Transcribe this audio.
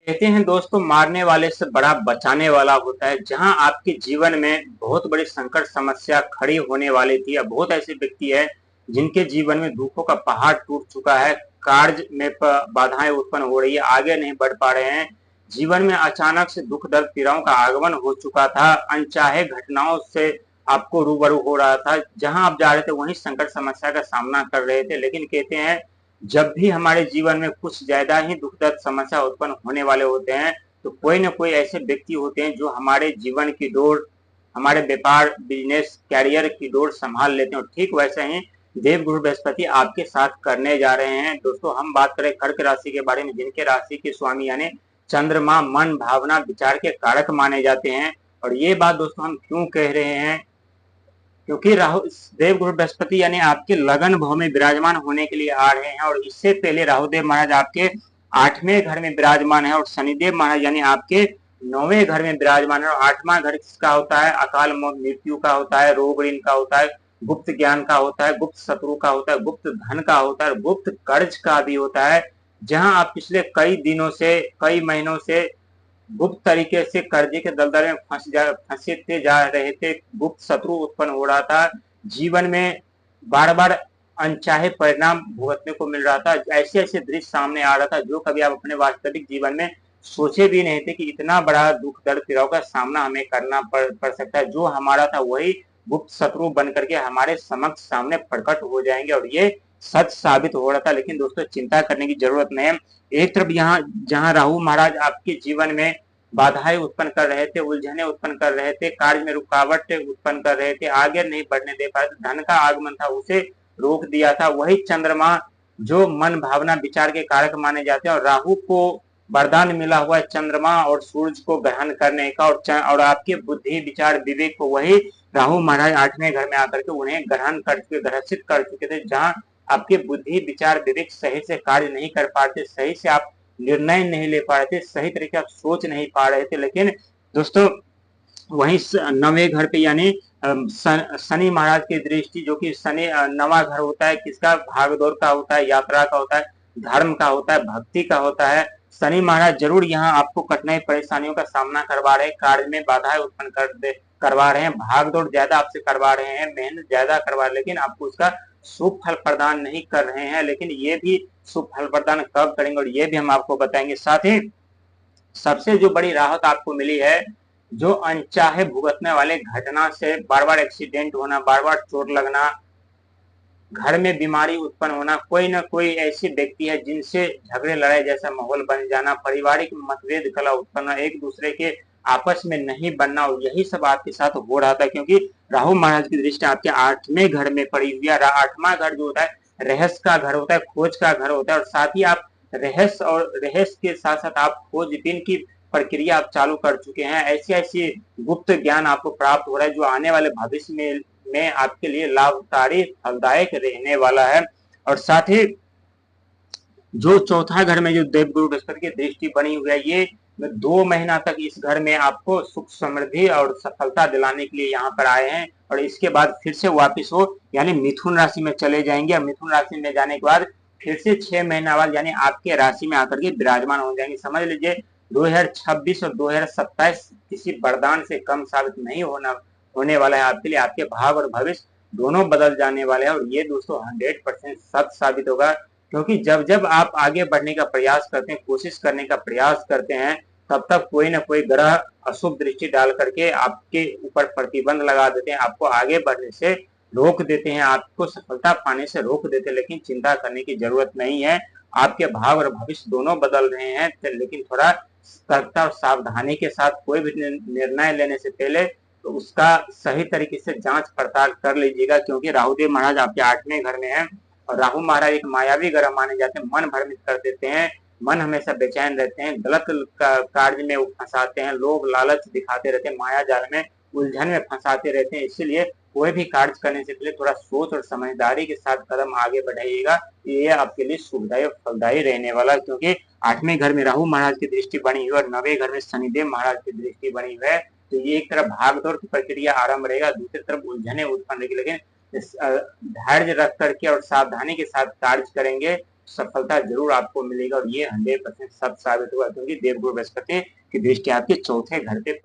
कहते हैं दोस्तों, मारने वाले से बड़ा बचाने वाला होता है। जहां आपके जीवन में बहुत बड़ी संकट समस्या खड़ी होने वाली थी, अब बहुत ऐसे व्यक्ति है जिनके जीवन में दुखों का पहाड़ टूट चुका है, कार्य में बाधाएं उत्पन्न हो रही है, आगे नहीं बढ़ पा रहे हैं। जीवन में अचानक से दुख दर्द पीड़ाओं का आगमन हो चुका था, अनचाहे घटनाओं से आपको रूबरू हो रहा था। जहां आप जा रहे थे वहीं संकट समस्या का सामना कर रहे थे, लेकिन कहते हैं जब भी हमारे जीवन में कुछ ज्यादा ही दुख दर्द समस्या उत्पन्न होने वाले होते हैं, तो कोई न कोई ऐसे व्यक्ति होते हैं जो हमारे जीवन की डोर, हमारे व्यापार बिजनेस कैरियर की डोर संभाल लेते हैं। और ठीक वैसे ही देवगुरु बृहस्पति आपके साथ करने जा रहे हैं। दोस्तों, हम बात करें कर्क राशि के बारे में, जिनके राशि के स्वामी यानी चंद्रमा मन भावना विचार के कारक माने जाते हैं। और ये बात दोस्तों हम क्यों कह रहे हैं, क्योंकि राहु देवगुरु बृहस्पति यानी आपके लगन भाव में विराजमान होने के लिए आ रहे हैं। और इससे पहले राहुदेव महाराज आपके 8वें घर में विराजमान है, और शनिदेव महाराज यानी आपके 9वें घर में विराजमान है। और 8वां घर किसका होता है? अकाल मृत्यु का होता है, रोग ऋण का होता है, गुप्त ज्ञान का होता है, गुप्त शत्रु का होता है, गुप्त धन का होता है, गुप्त कर्ज का भी होता है। जहां आप पिछले कई दिनों से, कई महीनों से गुप्त तरीके से कर्जे के दलदल में फंसते जा रहे थे, गुप्त शत्रु उत्पन्न हो रहा था, जीवन में बार बार अनचाहे परिणाम भुगतने को मिल रहा था। ऐसे ऐसे दृश्य सामने आ रहा था जो कभी आप अपने वास्तविक जीवन में सोचे भी नहीं थे कि इतना बड़ा दुख दर्द पीड़ाओं का सामना हमें करना पड़ सकता है। जो हमारा था वही गुप्त शत्रु बन करके हमारे समक्ष सामने प्रकट हो जाएंगे, और ये सच साबित हो रहा था। लेकिन दोस्तों, चिंता करने की जरूरत नहीं है। एक तरफ यहाँ जहाँ राहु महाराज आपके जीवन में बाधाएं उत्पन्न कर रहे थे, उलझने उत्पन्न कर रहे थे, कार्य में रुकावट उत्पन्न कर रहे थे, आगे नहीं बढ़ने दे पाए, धन का आगमन था उसे रोक दिया था, वही चंद्रमा जो मन भावना विचार के कारक माने जाते हैं, और राहु को वरदान मिला हुआ है चंद्रमा और सूरज को ग्रहण करने का, और आपके बुद्धि विचार विवेक को वही राहु महाराज 8वें घर में आकर के उन्हें ग्रहण कर चुके, ग्रसित कर चुके थे। जहां आपके बुद्धि विचार विवेक सही से कार्य नहीं कर पाते, सही से आप निर्णय नहीं ले पा रहे थे, सही तरीके आप सोच नहीं पा रहे थे। लेकिन दोस्तों, वहीं 9वें घर पे यानी शनि महाराज की दृष्टि, जो कि शनि 9वां घर होता है किसका? भागदौड़ का होता है, यात्रा का होता है, धर्म का होता है, भक्ति का होता है। शनि महाराज जरूर यहाँ आपको कठिनाई परेशानियों का सामना करवा रहे हैं, कार्य में बाधाएं उत्पन्न करवा रहे हैं, भाग दौड़ ज्यादा आपसे करवा रहे हैं, मेहनत ज्यादा करवा रहे हैं, लेकिन आपको उसका शुभ फल प्रदान नहीं कर रहे हैं। लेकिन ये भी शुभ फल प्रदान कब करेंगे, और ये भी हम आपको बताएंगे। साथ ही सबसे जो बड़ी राहत आपको मिली है, जो अनचाहे भुगतने वाले घटना से बार बार एक्सीडेंट होना, बार बार चोट लगना, घर में बीमारी उत्पन्न होना, कोई ना कोई ऐसी व्यक्ति है जिनसे झगड़े लड़ाई जैसा माहौल बन जाना, पारिवारिक मतभेद कला उत्पन्न, एक दूसरे के आपस में नहीं बनना, और यही सब आपके साथ हो रहा था। क्योंकि राहु महाराज की दृष्टि आपके 8वें घर में पड़ी हुई है। 8वां घर जो होता है रहस्य का घर होता है, खोज का घर होता है, और साथ ही आप रहस्य के साथ साथ आप खोजबीन की प्रक्रिया आप चालू कर चुके हैं। ऐसी ऐसी गुप्त ज्ञान आपको प्राप्त हो रहा है जो आने वाले भविष्य में आपके लिए लाभकारी फलदायक रहने वाला है। और साथ ही जो चौथा घर में जो देवगुरु बृहस्पति की दृष्टि बनी हुई है, ये 2 महीना तक इस घर में आपको सुख समृद्धि और सफलता दिलाने के लिए यहाँ पर आए हैं, और इसके बाद फिर से वापिस हो यानी मिथुन राशि में चले जाएंगे। और मिथुन राशि में जाने के बाद फिर से 6 महीना बाद यानी आपके राशि में आकर के विराजमान हो जाएंगे। समझ लीजिए 2026 और 2027 किसी वरदान से कम साबित नहीं होने वाला है आपके लिए। आपके भाव और भविष्य दोनों बदल जाने वाले हैं, और ये दोस्तों 100% सच साबित होगा। क्योंकि जब जब आप आगे बढ़ने का प्रयास करते हैं, कोशिश करने का प्रयास करते हैं, तब तक कोई ना कोई ग्रह अशुभ दृष्टि डाल करके आपके ऊपर प्रतिबंध लगा देते हैं, आपको आगे बढ़ने से रोक देते हैं, आपको सफलता पाने से रोक देते हैं। लेकिन चिंता करने की जरूरत नहीं है, आपके भाव और भविष्य दोनों बदल रहे हैं। लेकिन थोड़ा सतर्कता और सावधानी के साथ कोई भी निर्णय लेने से पहले तो उसका सही तरीके से जांच पड़ताल कर लीजिएगा। क्योंकि राहुदेव महाराज आपके 8वें घर में है, और राहु महाराज एक मायावी ग्रह माने जाते हैं, मन भ्रमित कर देते हैं, मन हमेशा बेचैन रहते हैं, गलत कार्य में फंसाते हैं, लोग लालच दिखाते रहते हैं, माया जाल में उलझन में फंसाते रहते हैं। इसीलिए कोई भी कार्य करने से पहले थोड़ा सोच और समझदारी के साथ कदम आगे बढ़ाइएगा, ये आपके लिए शुभदायी और फलदायी रहने वाला। क्योंकि 8वें घर में राहु महाराज की दृष्टि बनी हुई और 9वें घर में शनिदेव महाराज की दृष्टि बनी हुई है, तो ये एक तरफ भागदौड़ की प्रक्रिया आरंभ रहेगा, दूसरी तरफ उलझने उत्पन्न रहेगी। लेकिन धैर्य रख करके और सावधानी के साथ कार्य करेंगे सफलता ज़रूर आपको मिलेगा और ये 100% सच साबित हुआ क्योंकि देवगुरु बृहस्पति की दृष्टि आपके चौथे घर पे